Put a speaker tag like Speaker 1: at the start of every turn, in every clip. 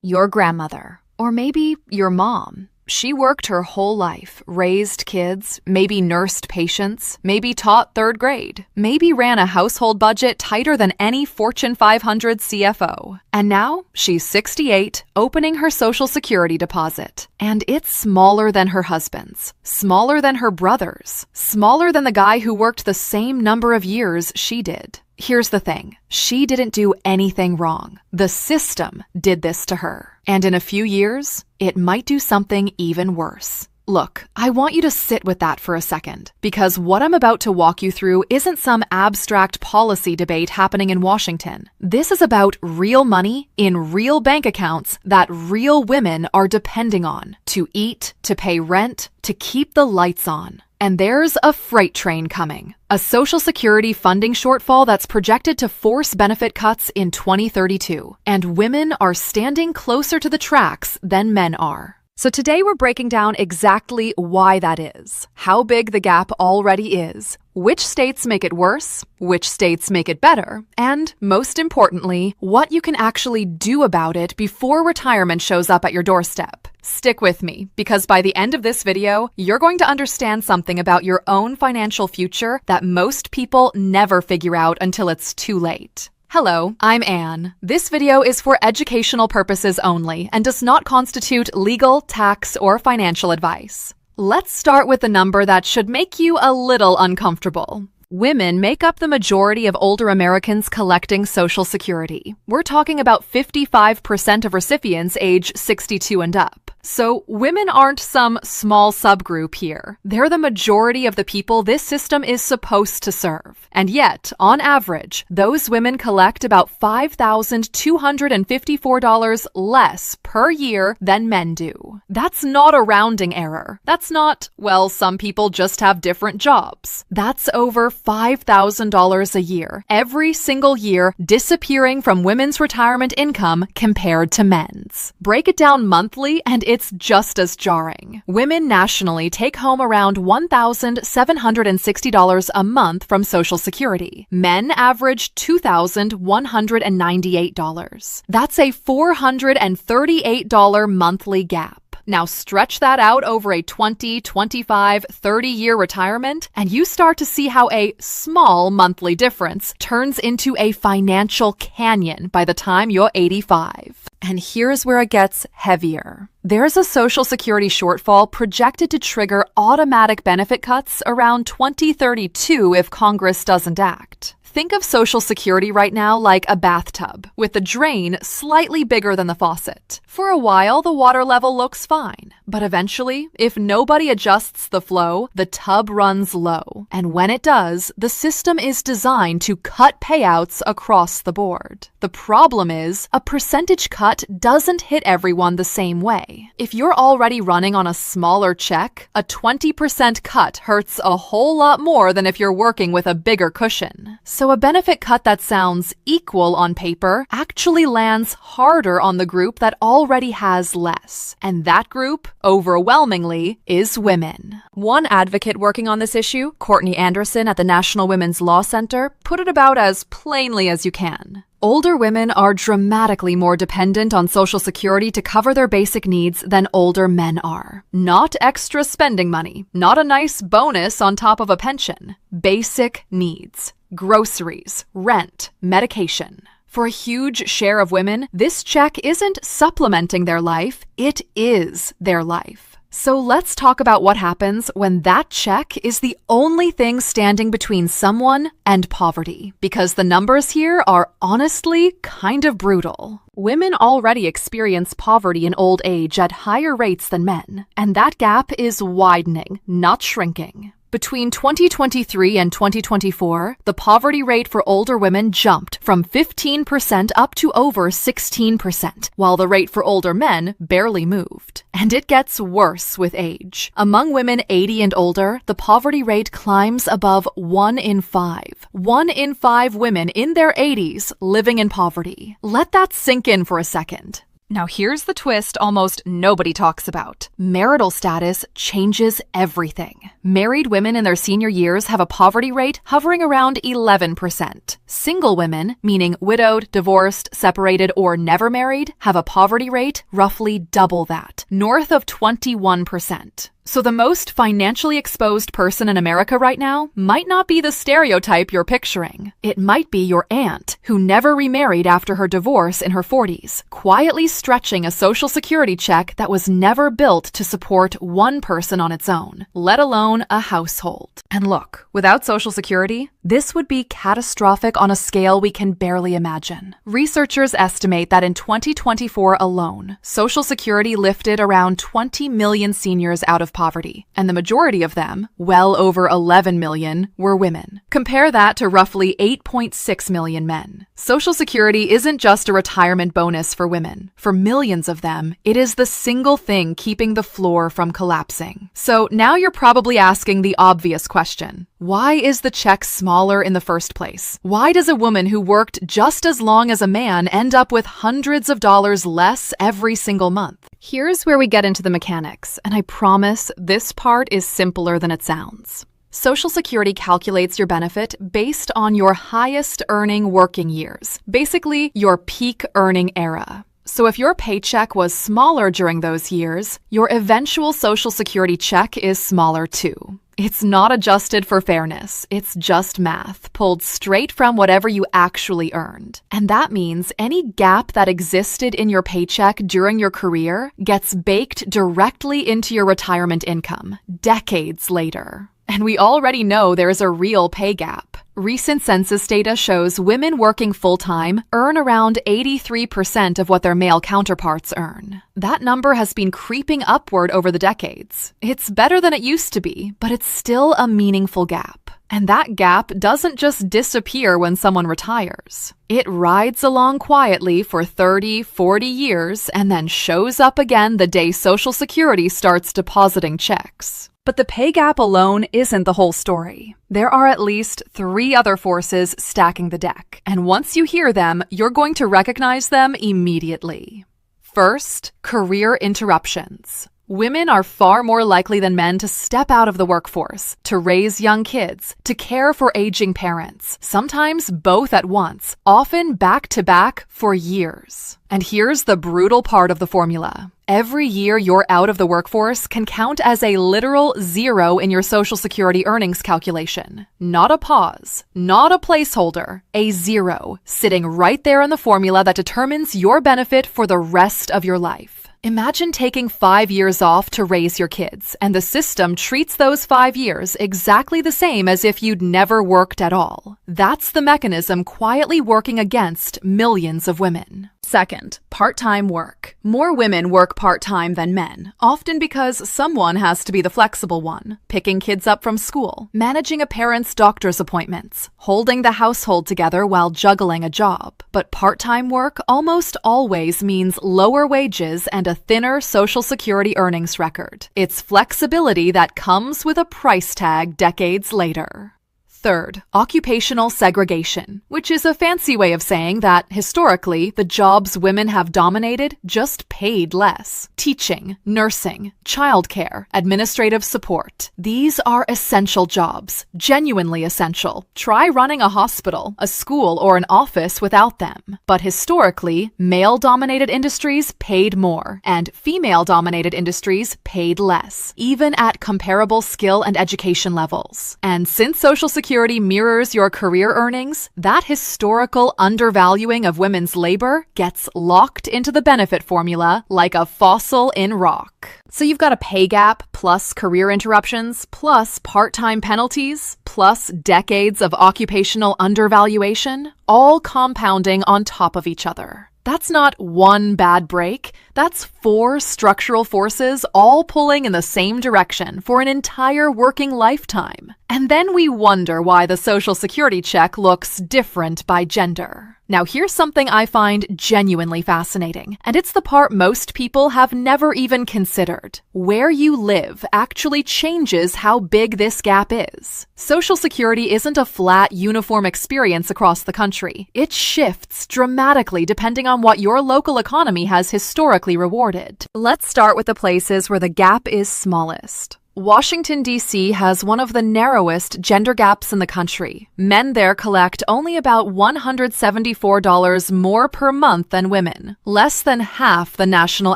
Speaker 1: Your grandmother, or maybe your mom. She worked her whole life, raised kids, maybe nursed patients, maybe taught third grade, maybe ran a household budget tighter than any Fortune 500 CFO. And now she's 68, opening her Social Security deposit. And it's smaller than her husband's, smaller than her brother's, smaller than the guy who worked the same number of years she did. Here's the thing. She didn't do anything wrong. The system did this to her. And in a few years, it might do something even worse. Look, I want you to sit with that for a second, because what I'm about to walk you through isn't some abstract policy debate happening in Washington. This is about real money in real bank accounts that real women are depending on to eat, to pay rent, to keep the lights on. And there's a freight train coming. A Social Security funding shortfall that's projected to force benefit cuts in 2032. And women are standing closer to the tracks than men are. So today we're breaking down exactly why that is, how big the gap already is, which states make it worse, which states make it better, and most importantly, what you can actually do about it before retirement shows up at your doorstep. Stick with me, because by the end of this video, you're going to understand something about your own financial future that most people never figure out until it's too late. Hello, I'm Anne. This video is for educational purposes only and does not constitute legal, tax, or financial advice. Let's start with the number that should make you a little uncomfortable. Women make up the majority of older Americans collecting Social Security. We're talking about 55% of recipients age 62 and up. So women aren't some small subgroup here. They're the majority of the people this system is supposed to serve. And yet, on average, those women collect about $5,254 less per year than men do. That's not a rounding error. That's not, well, some people just have different jobs. That's over $5,000 a year, every single year, disappearing from women's retirement income compared to men's. Break it down monthly and it's just as jarring. Women nationally take home around $1,760 a month from Social Security. Men average $2,198. That's a $438 monthly gap. Now stretch that out over a 20, 25, 30-year retirement, and you start to see how a small monthly difference turns into a financial canyon by the time you're 85. And here's where it gets heavier. There's a Social Security shortfall projected to trigger automatic benefit cuts around 2032 if Congress doesn't act. Think of Social Security right now like a bathtub, with the drain slightly bigger than the faucet. For a while, the water level looks fine, but eventually, if nobody adjusts the flow, the tub runs low. And when it does, the system is designed to cut payouts across the board. The problem is, a percentage cut doesn't hit everyone the same way. If you're already running on a smaller check, a 20% cut hurts a whole lot more than if you're working with a bigger cushion. So a benefit cut that sounds equal on paper actually lands harder on the group that already has less. And that group, overwhelmingly, is women. One advocate working on this issue, Courtney Anderson at the National Women's Law Center, put it about as plainly as you can. Older women are dramatically more dependent on Social Security to cover their basic needs than older men are. Not extra spending money, not a nice bonus on top of a pension. Basic needs. Groceries, rent, medication. For a huge share of women, this check isn't supplementing their life, it is their life. So let's talk about what happens when that check is the only thing standing between someone and poverty, because the numbers here are honestly kind of brutal. Women already experience poverty in old age at higher rates than men, and that gap is widening, not shrinking. Between 2023 and 2024, the poverty rate for older women jumped from 15% up to over 16%, while the rate for older men barely moved. And it gets worse with age. Among women 80 and older, the poverty rate climbs above 1 in 5. 1 in 5 women in their 80s living in poverty. Let that sink in for a second. Now here's the twist almost nobody talks about. Marital status changes everything. Married women in their senior years have a poverty rate hovering around 11%. Single women, meaning widowed, divorced, separated, or never married, have a poverty rate roughly double that, north of 21%. So the most financially exposed person in America right now might not be the stereotype you're picturing. It might be your aunt, who never remarried after her divorce in her 40s, quietly stretching a Social Security check that was never built to support one person on its own, let alone a household. And look, without Social Security, this would be catastrophic on a scale we can barely imagine. Researchers estimate that in 2024 alone, Social Security lifted around 20 million seniors out of poverty, and the majority of them, well over 11 million, were women. Compare that to roughly 8.6 million men. Social Security isn't just a retirement bonus for women. For millions of them, it is the single thing keeping the floor from collapsing. So now you're probably asking the obvious question. Why is the check smaller in the first place? Why does a woman who worked just as long as a man end up with hundreds of dollars less every single month? Here's where we get into the mechanics, and I promise this part is simpler than it sounds. Social Security calculates your benefit based on your highest earning working years, basically your peak earning era. So if your paycheck was smaller during those years, your eventual Social Security check is smaller too. It's not adjusted for fairness, it's just math, pulled straight from whatever you actually earned. And that means any gap that existed in your paycheck during your career gets baked directly into your retirement income, decades later. And we already know there's a real pay gap. Recent census data shows women working full-time earn around 83% of what their male counterparts earn. That number has been creeping upward over the decades. It's better than it used to be, but it's still a meaningful gap. And that gap doesn't just disappear when someone retires. It rides along quietly for 30, 40 years and then shows up again the day Social Security starts depositing checks. But the pay gap alone isn't the whole story. There are at least 3 other forces stacking the deck, and once you hear them, you're going to recognize them immediately. First, career interruptions. Women are far more likely than men to step out of the workforce, to raise young kids, to care for aging parents, sometimes both at once, often back to back for years. And here's the brutal part of the formula. Every year you're out of the workforce can count as a literal 0 in your Social Security earnings calculation. Not a pause, not a placeholder, a 0, sitting right there in the formula that determines your benefit for the rest of your life. Imagine taking 5 years off to raise your kids, and the system treats those 5 years exactly the same as if you'd never worked at all. That's the mechanism quietly working against millions of women. Second, part-time work. More women work part-time than men, often because someone has to be the flexible one, picking kids up from school, managing a parent's doctor's appointments, holding the household together while juggling a job. But part-time work almost always means lower wages and a thinner Social Security earnings record. It's flexibility that comes with a price tag decades later. Third, occupational segregation, which is a fancy way of saying that, historically, the jobs women have dominated just paid less. Teaching, nursing, childcare, administrative support. These are essential jobs, genuinely essential. Try running a hospital, a school, or an office without them. But historically, male-dominated industries paid more, and female-dominated industries paid less, even at comparable skill and education levels. And since Social Security mirrors your career earnings, that historical undervaluing of women's labor gets locked into the benefit formula like a fossil in rock. So you've got a pay gap plus career interruptions plus part-time penalties plus decades of occupational undervaluation, all compounding on top of each other. That's not one bad break. That's 4 structural forces all pulling in the same direction for an entire working lifetime. And then we wonder why the Social Security check looks different by gender. Now here's something I find genuinely fascinating, and it's the part most people have never even considered. Where you live actually changes how big this gap is. Social Security isn't a flat, uniform experience across the country. It shifts dramatically depending on what your local economy has historically rewarded. Let's start with the places where the gap is smallest. Washington, D.C. has one of the narrowest gender gaps in the country. Men there collect only about $174 more per month than women, less than half the national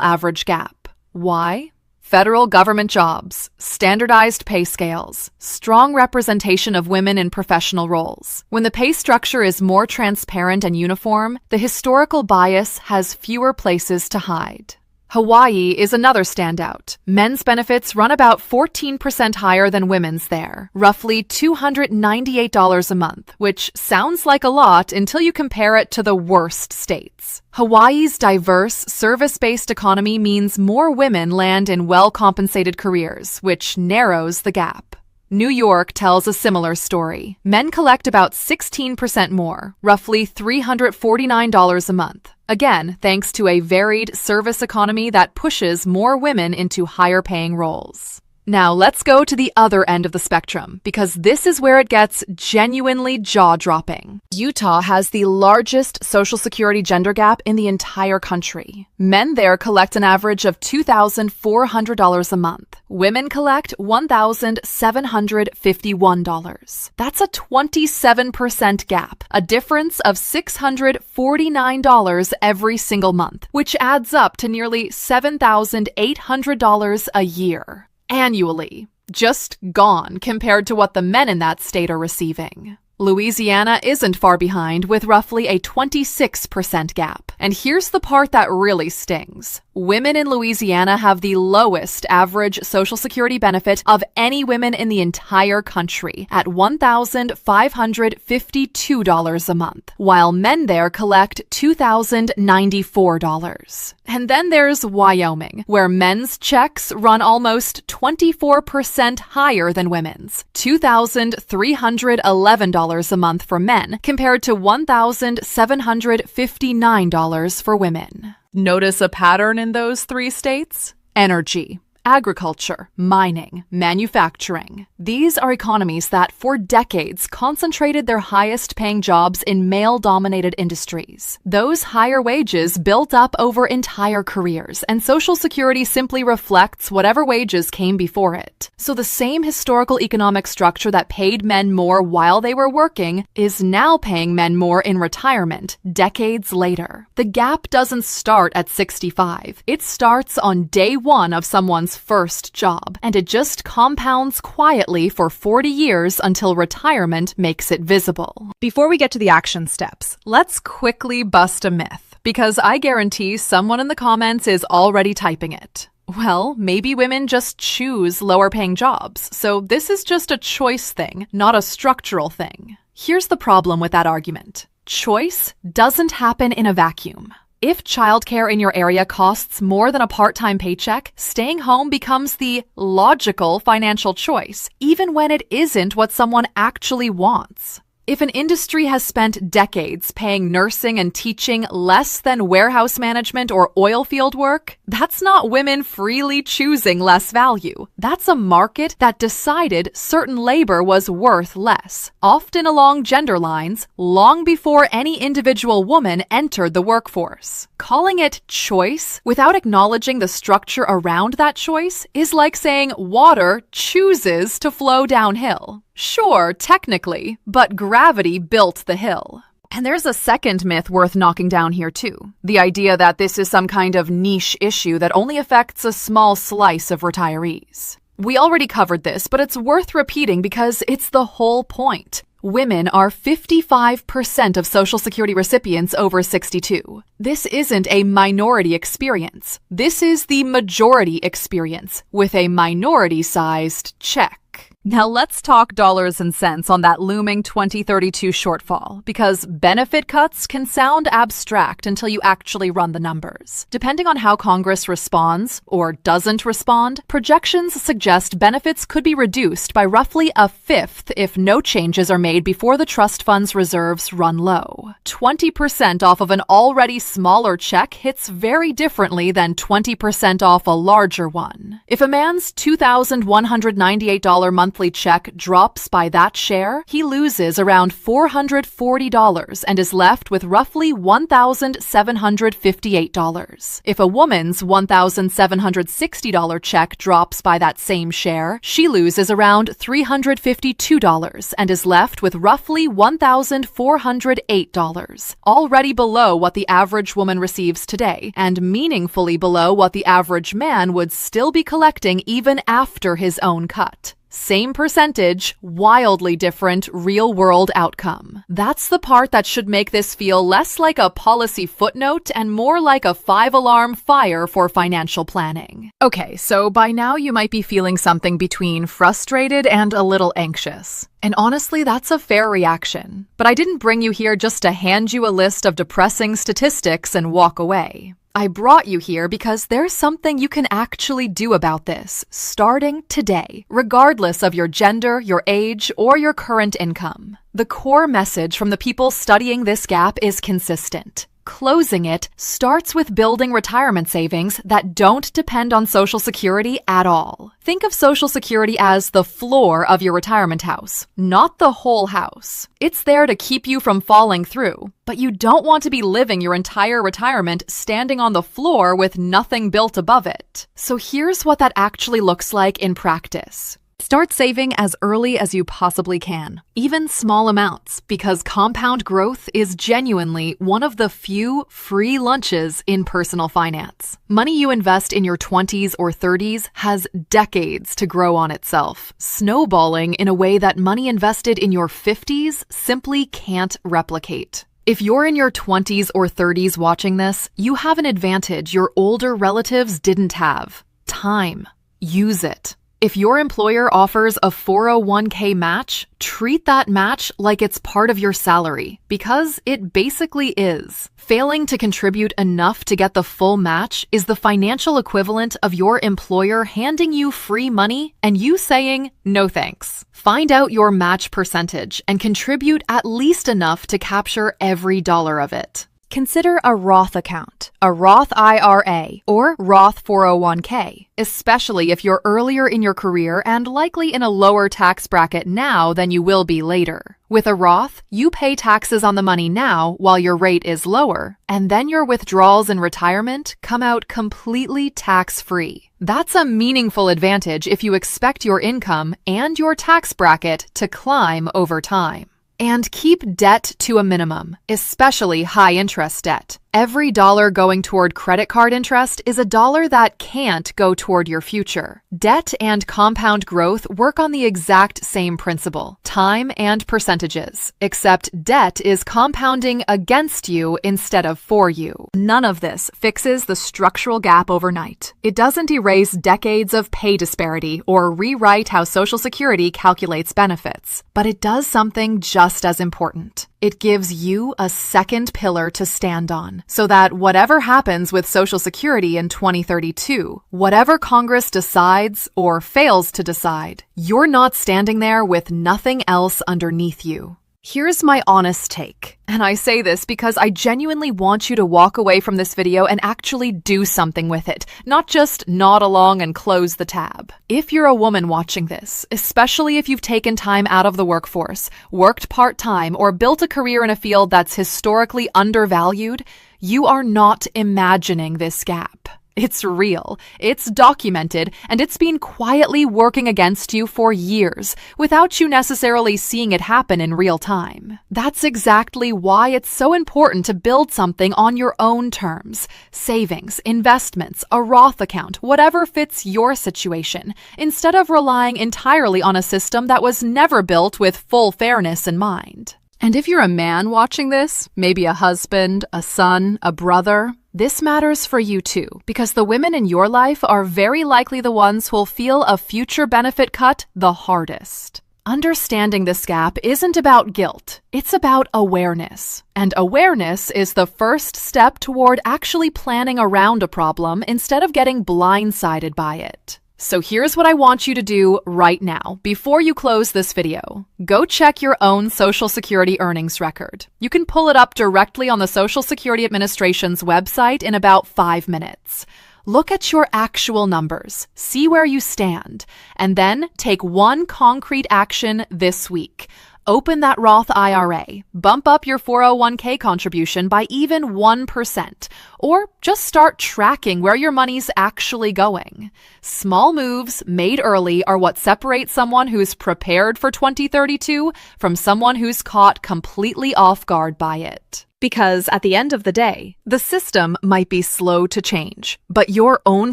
Speaker 1: average gap. Why? Federal government jobs, standardized pay scales, strong representation of women in professional roles. When the pay structure is more transparent and uniform, the historical bias has fewer places to hide. Hawaii is another standout. Men's benefits run about 14% higher than women's there, roughly $298 a month, which sounds like a lot until you compare it to the worst states. Hawaii's diverse, service-based economy means more women land in well-compensated careers, which narrows the gap. New York tells a similar story. Men collect about 16% more, roughly $349 a month. Again, thanks to a varied service economy that pushes more women into higher-paying roles. Now let's go to the other end of the spectrum, because this is where it gets genuinely jaw-dropping. Utah has the largest Social Security gender gap in the entire country. Men there collect an average of $2,400 a month. Women collect $1,751. That's a 27% gap, a difference of $649 every single month, which adds up to nearly $7,800 a year. Annually, just gone compared to what the men in that state are receiving. Louisiana isn't far behind with roughly a 26% gap. And here's the part that really stings. Women in Louisiana have the lowest average Social Security benefit of any women in the entire country at $1,552 a month, while men there collect $2,094. And then there's Wyoming, where men's checks run almost 24% higher than women's, $2,311 a month for men compared to $1,759 for women. Notice a pattern in those three states? Energy, agriculture, mining, manufacturing. These are economies that, for decades, concentrated their highest-paying jobs in male-dominated industries. Those higher wages built up over entire careers, and Social Security simply reflects whatever wages came before it. So the same historical economic structure that paid men more while they were working is now paying men more in retirement, decades later. The gap doesn't start at 65. It starts on day one of someone's first job, and it just compounds quietly for 40 years until retirement makes it visible. Before we get to the action steps, let's quickly bust a myth, because I guarantee someone in the comments is already typing it. Well, maybe women just choose lower-paying jobs, so this is just a choice thing, not a structural thing. Here's the problem with that argument. Choice doesn't happen in a vacuum. If childcare in your area costs more than a part-time paycheck, staying home becomes the logical financial choice, even when it isn't what someone actually wants. If an industry has spent decades paying nursing and teaching less than warehouse management or oil field work, that's not women freely choosing less value. That's a market that decided certain labor was worth less, often along gender lines, long before any individual woman entered the workforce. Calling it choice without acknowledging the structure around that choice is like saying water chooses to flow downhill. Sure, technically, but gravity built the hill. And there's a second myth worth knocking down here too. The idea that this is some kind of niche issue that only affects a small slice of retirees. We already covered this, but it's worth repeating because it's the whole point. Women are 55% of Social Security recipients over 62. This isn't a minority experience. This is the majority experience with a minority-sized check. Now let's talk dollars and cents on that looming 2032 shortfall, because benefit cuts can sound abstract until you actually run the numbers. Depending on how Congress responds, or doesn't respond, projections suggest benefits could be reduced by roughly a fifth if no changes are made before the trust fund's reserves run low. 20% off of an already smaller check hits very differently than 20% off a larger one. If a man's $2,198 monthly check drops by that share, he loses around $440 and is left with roughly $1,758. If a woman's $1,760 check drops by that same share, she loses around $352 and is left with roughly $1,408, already below what the average woman receives today, and meaningfully below what the average man would still be collecting even after his own cut. Same percentage, wildly different real-world outcome. That's the part that should make this feel less like a policy footnote and more like a 5-alarm fire for financial planning. Okay, so by now you might be feeling something between frustrated and a little anxious. And honestly, that's a fair reaction. But I didn't bring you here just to hand you a list of depressing statistics and walk away. I brought you here because there's something you can actually do about this, starting today, regardless of your gender, your age, or your current income. The core message from the people studying this gap is consistent. Closing it starts with building retirement savings that don't depend on Social Security at all. Think of Social Security as the floor of your retirement house, not the whole house. It's there to keep you from falling through, but you don't want to be living your entire retirement standing on the floor with nothing built above it. So here's what that actually looks like in practice. Start saving as early as you possibly can, even small amounts, because compound growth is genuinely one of the few free lunches in personal finance. Money you invest in your 20s or 30s has decades to grow on itself, snowballing in a way that money invested in your 50s simply can't replicate. If you're in your 20s or 30s watching this, you have an advantage your older relatives didn't have: time. Use it. If your employer offers a 401k match, treat that match like it's part of your salary, because it basically is. Failing to contribute enough to get the full match is the financial equivalent of your employer handing you free money and you saying, no thanks. Find out your match percentage and contribute at least enough to capture every dollar of it. Consider a Roth account, a Roth IRA, or Roth 401k, especially if you're earlier in your career and likely in a lower tax bracket now than you will be later. With a Roth, you pay taxes on the money now while your rate is lower, and then your withdrawals in retirement come out completely tax-free. That's a meaningful advantage if you expect your income and your tax bracket to climb over time. And keep debt to a minimum, especially high-interest debt. Every dollar going toward credit card interest is a dollar that can't go toward your future. Debt and compound growth work on the exact same principle, time and percentages, except debt is compounding against you instead of for you. None of this fixes the structural gap overnight. It doesn't erase decades of pay disparity or rewrite how Social Security calculates benefits, but it does something just as important. It gives you a second pillar to stand on, so that whatever happens with Social Security in 2032, whatever Congress decides or fails to decide, you're not standing there with nothing else underneath you. Here's my honest take, and I say this because I genuinely want you to walk away from this video and actually do something with it, not just nod along and close the tab. If you're a woman watching this, especially if you've taken time out of the workforce, worked part-time, or built a career in a field that's historically undervalued, you are not imagining this gap. It's real, it's documented, and it's been quietly working against you for years, without you necessarily seeing it happen in real time. That's exactly why it's so important to build something on your own terms. Savings, investments, a Roth account, whatever fits your situation, instead of relying entirely on a system that was never built with full fairness in mind. And if you're a man watching this, maybe a husband, a son, a brother, this matters for you too, because the women in your life are very likely the ones who'll feel a future benefit cut the hardest. Understanding this gap isn't about guilt, it's about awareness. And awareness is the first step toward actually planning around a problem instead of getting blindsided by it. So here's what I want you to do right now, before you close this video. Go check your own Social Security earnings record. You can pull it up directly on the Social Security Administration's website in about 5 minutes. Look at your actual numbers, see where you stand, and then take one concrete action this week. Open that Roth IRA, bump up your 401k contribution by even 1%, or just start tracking where your money's actually going. Small moves made early are what separate someone who's prepared for 2032 from someone who's caught completely off guard by it. Because at the end of the day, the system might be slow to change, but your own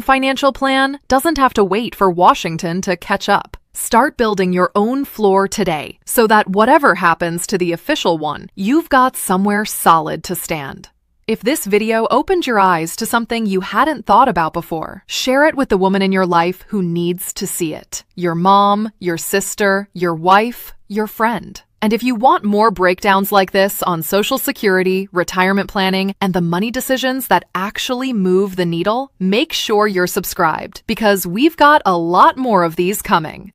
Speaker 1: financial plan doesn't have to wait for Washington to catch up. Start building your own floor today so that whatever happens to the official one, you've got somewhere solid to stand. If this video opened your eyes to something you hadn't thought about before, share it with the woman in your life who needs to see it. Your mom, your sister, your wife, your friend. And if you want more breakdowns like this on Social Security, retirement planning, and the money decisions that actually move the needle, make sure you're subscribed because we've got a lot more of these coming.